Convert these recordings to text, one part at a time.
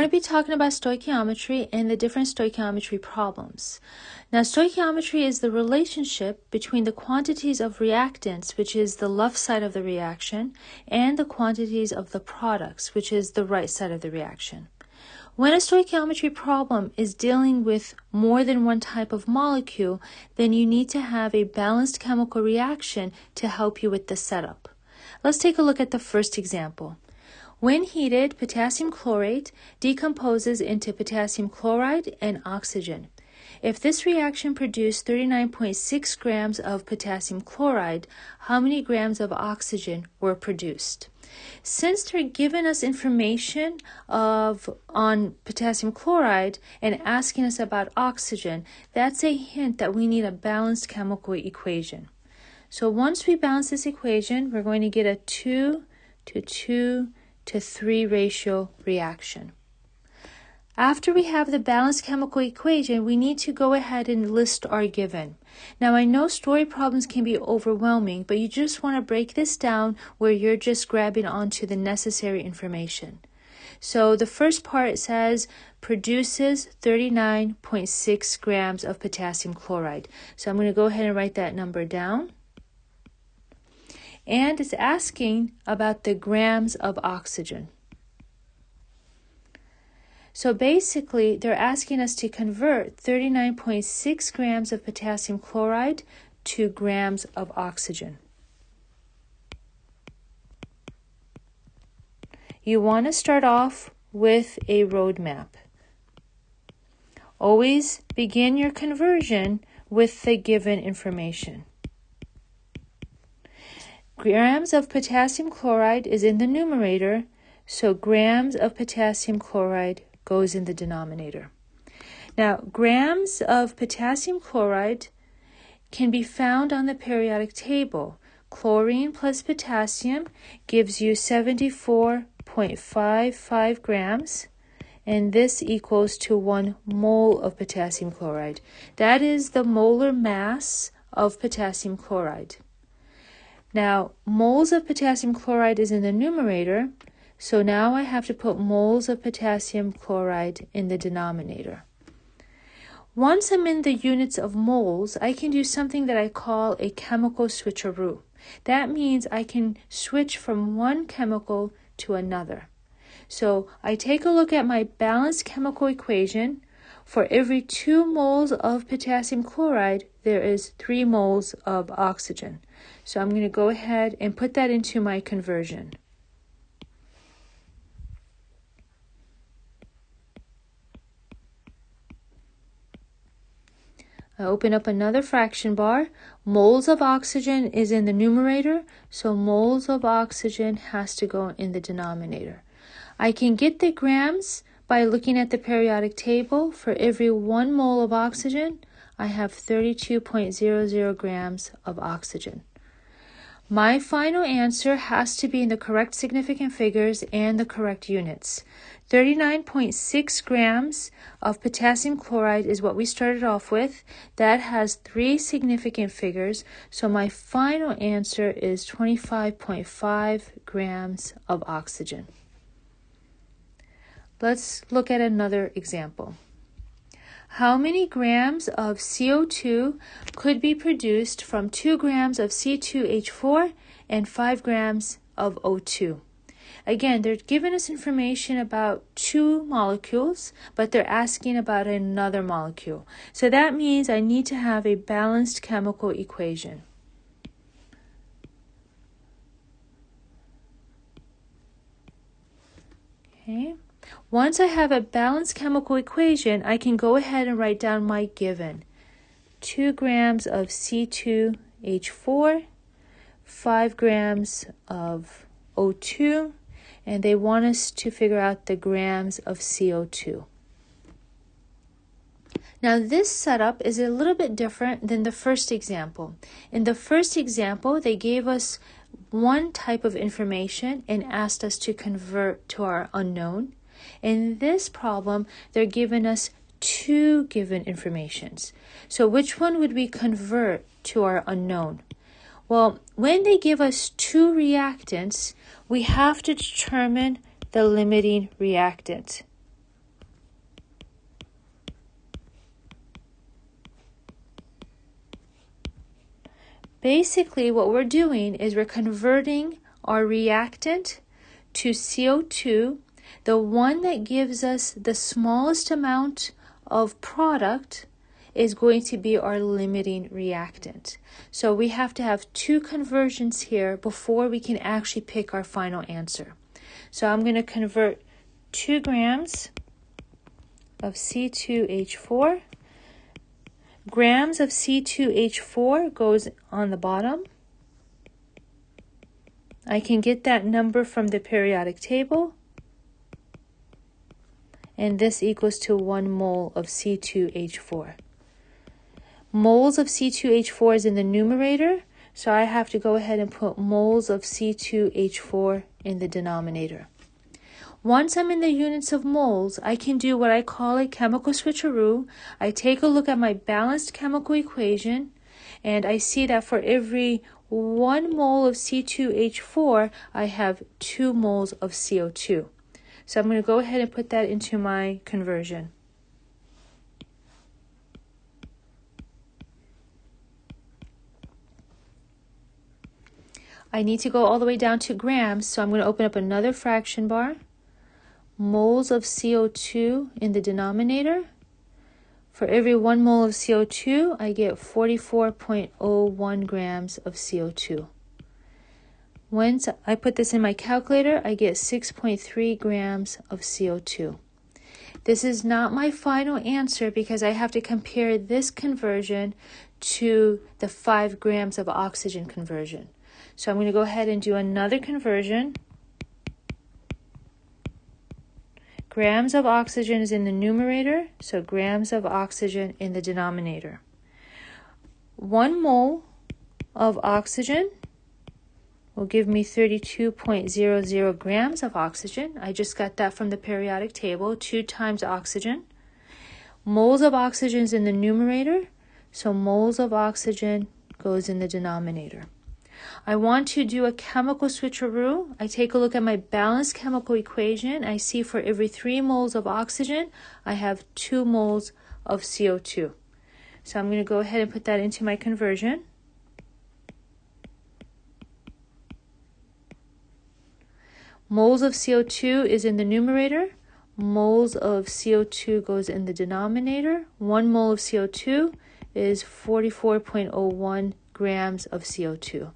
to be talking about stoichiometry and the different stoichiometry problems. Now, stoichiometry is the relationship between the quantities of reactants, which is the left side of the reaction, and the quantities of the products, which is the right side of the reaction. When a stoichiometry problem is dealing with more than one type of molecule, then you need to have a balanced chemical reaction to help you with the setup. Let's take a look at the first example. When heated, potassium chlorate decomposes into potassium chloride and oxygen. If this reaction produced 39.6 grams of potassium chloride, how many grams of oxygen were produced? Since they're giving us information on potassium chloride and asking us about oxygen, that's a hint that we need a balanced chemical equation. So once we balance this equation, we're going to get a 2 to 2 to 3 ratio reaction. After we have the balanced chemical equation, we need to go ahead and list our given. Now, I know story problems can be overwhelming, but you just want to break this down where you're just grabbing onto the necessary information. So the first part says produces 39.6 grams of potassium chloride. So I'm going to go ahead and write that number down. And it's asking about the grams of oxygen. So basically, they're asking us to convert 39.6 grams of potassium chloride to grams of oxygen. You want to start off with a roadmap. Always begin your conversion with the given information. Grams of potassium chloride is in the numerator, so grams of potassium chloride goes in the denominator. Now, grams of potassium chloride can be found on the periodic table. Chlorine plus potassium gives you 74.55 grams, and this equals to 1 mole of potassium chloride. That is the molar mass of potassium chloride. Now, moles of potassium chloride is in the numerator, so now I have to put moles of potassium chloride in the denominator. Once I'm in the units of moles, I can do something that I call a chemical switcheroo. That means I can switch from one chemical to another. So I take a look at my balanced chemical equation. For every 2 moles of potassium chloride, there is 3 moles of oxygen. So I'm going to go ahead and put that into my conversion. I open up another fraction bar. Moles of oxygen is in the numerator, so moles of oxygen has to go in the denominator. I can get the grams by looking at the periodic table. For every 1 mole of oxygen, I have 32.00 grams of oxygen. My final answer has to be in the correct significant figures and the correct units. 39.6 grams of potassium chloride is what we started off with. That has 3 significant figures, so my final answer is 25.5 grams of oxygen. Let's look at another example. How many grams of CO2 could be produced from 2 grams of C2H4 and 5 grams of O2? Again, they're giving us information about 2 molecules, but they're asking about another molecule. So that means I need to have a balanced chemical equation. Okay. Once I have a balanced chemical equation, I can go ahead and write down my given. 2 grams of C2H4, 5 grams of O2, and they want us to figure out the grams of CO2. Now, this setup is a little bit different than the first example. In the first example, they gave us one type of information and asked us to convert to our unknown. In this problem, they're giving us 2 given informations. So which one would we convert to our unknown? Well, when they give us 2 reactants, we have to determine the limiting reactant. Basically, what we're doing is we're converting our reactant to CO2. The one that gives us the smallest amount of product is going to be our limiting reactant. So we have to have two conversions here before we can actually pick our final answer. So I'm going to convert 2 grams of C2H4. Grams of C2H4 goes on the bottom. I can get that number from the periodic table. And this equals to 1 mole of C2H4. Moles of C2H4 is in the numerator, so I have to go ahead and put moles of C2H4 in the denominator. Once I'm in the units of moles, I can do what I call a chemical switcheroo. I take a look at my balanced chemical equation, and I see that for every 1 mole of C2H4, I have 2 moles of CO2. So I'm going to go ahead and put that into my conversion. I need to go all the way down to grams, so I'm going to open up another fraction bar. Moles of CO2 in the denominator. For every 1 mole of CO2, I get 44.01 grams of CO2. Once I put this in my calculator, I get 6.3 grams of CO2. This is not my final answer because I have to compare this conversion to the 5 grams of oxygen conversion. So I'm going to go ahead and do another conversion. Grams of oxygen is in the numerator, so grams of oxygen in the denominator. 1 mole of oxygen will give me 32.00 grams of oxygen. I just got that from the periodic table, 2 times oxygen. Moles of oxygen is in the numerator, so moles of oxygen goes in the denominator. I want to do a chemical switcheroo. I take a look at my balanced chemical equation. I see for every 3 moles of oxygen, I have 2 moles of CO2. So I'm going to go ahead and put that into my conversion. Moles of CO2 is in the numerator. Moles of CO2 goes in the denominator. 1 mole of CO2 is 44.01 grams of CO2.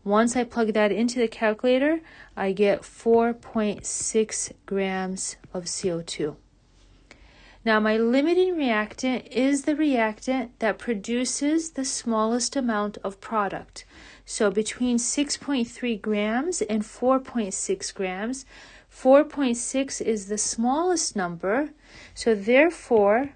Once I plug that into the calculator, I get 4.6 grams of CO2. Now, my limiting reactant is the reactant that produces the smallest amount of product. So between 6.3 grams and 4.6 grams, 4.6 is the smallest number. So therefore,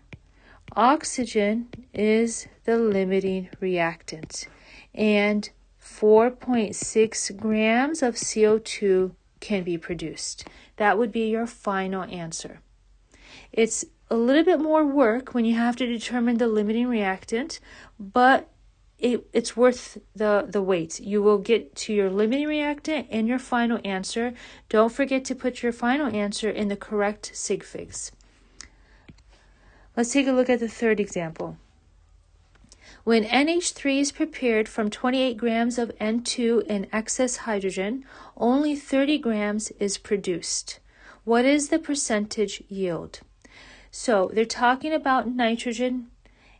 oxygen is the limiting reactant. And 4.6 grams of CO2 can be produced. That would be your final answer. It's a little bit more work when you have to determine the limiting reactant, but it's worth the wait. You will get to your limiting reactant and your final answer. Don't forget to put your final answer in the correct sig figs. Let's take a look at the third example. When NH3 is prepared from 28 grams of N2 and excess hydrogen, only 30 grams is produced. What is the percentage yield? So they're talking about nitrogen,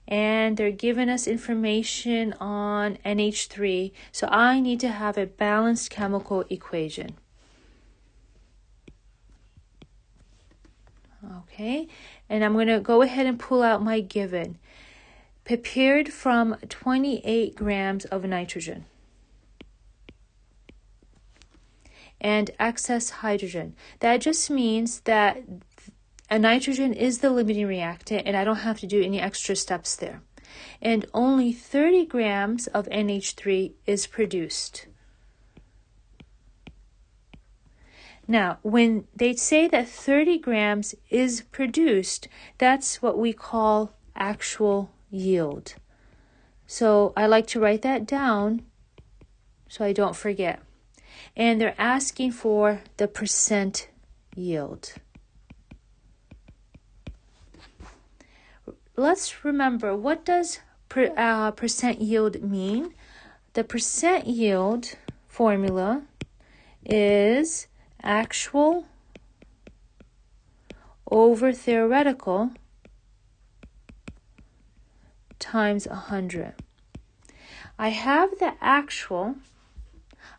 and they're giving us information on NH3. So I need to have a balanced chemical equation. Okay, and I'm going to go ahead and pull out my given. Prepared from 28 grams of nitrogen and excess hydrogen. That just means that a nitrogen is the limiting reactant and I don't have to do any extra steps there. And only 30 grams of NH3 is produced. Now, when they say that 30 grams is produced, that's what we call actual yield. So I like to write that down so I don't forget. And they're asking for the percent yield. Let's remember, what does percent yield mean? The percent yield formula is actual over theoretical times 100. I have the actual,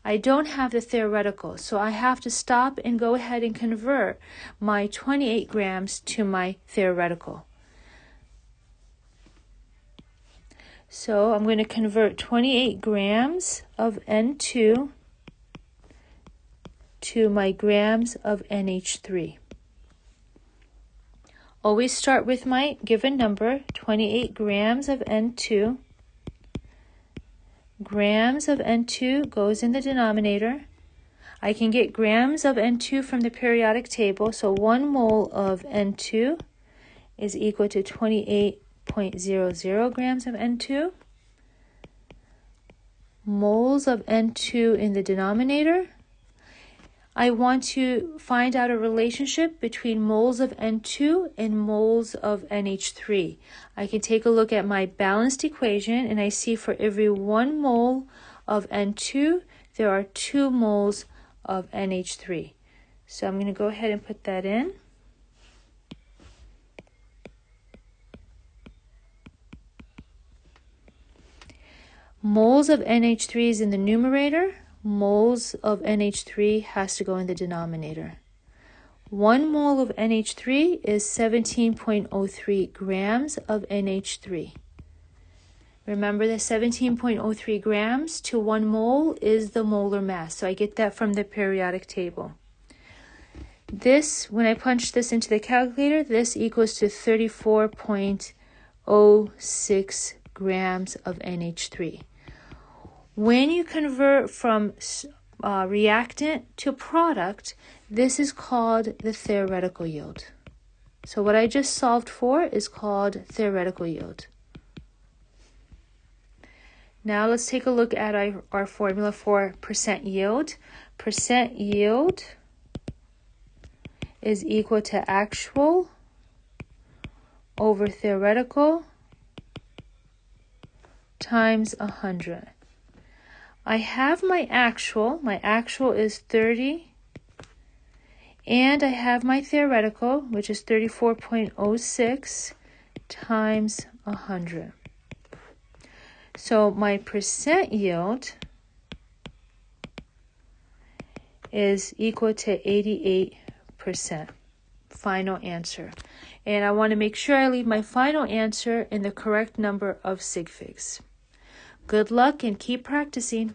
I don't have the theoretical, so I have to stop and go ahead and convert my 28 grams to my theoretical. So I'm going to convert 28 grams of N2 to my grams of NH3. Always start with my given number, 28 grams of N2. Grams of N2 goes in the denominator. I can get grams of N2 from the periodic table, so 1 mole of N2 is equal to 28.00 grams of N2. Moles of N2 in the denominator. I want to find out a relationship between moles of N2 and moles of NH3. I can take a look at my balanced equation, and I see for every 1 mole of N2, there are 2 moles of NH3. So I'm going to go ahead and put that in. Moles of NH3 is in the numerator. Moles of NH3 has to go in the denominator. 1 mole of NH3 is 17.03 grams of NH3. Remember that 17.03 grams to 1 mole is the molar mass, so I get that from the periodic table. This, when I punch this into the calculator, this equals to 34.06 grams of NH3. When you convert from reactant to product, this is called the theoretical yield. So what I just solved for is called theoretical yield. Now let's take a look at our formula for percent yield. Percent yield is equal to actual over theoretical times 100. I have my actual is 30, and I have my theoretical, which is 34.06 times 100. So my percent yield is equal to 88%. Final answer. And I want to make sure I leave my final answer in the correct number of sig figs. Good luck and keep practicing.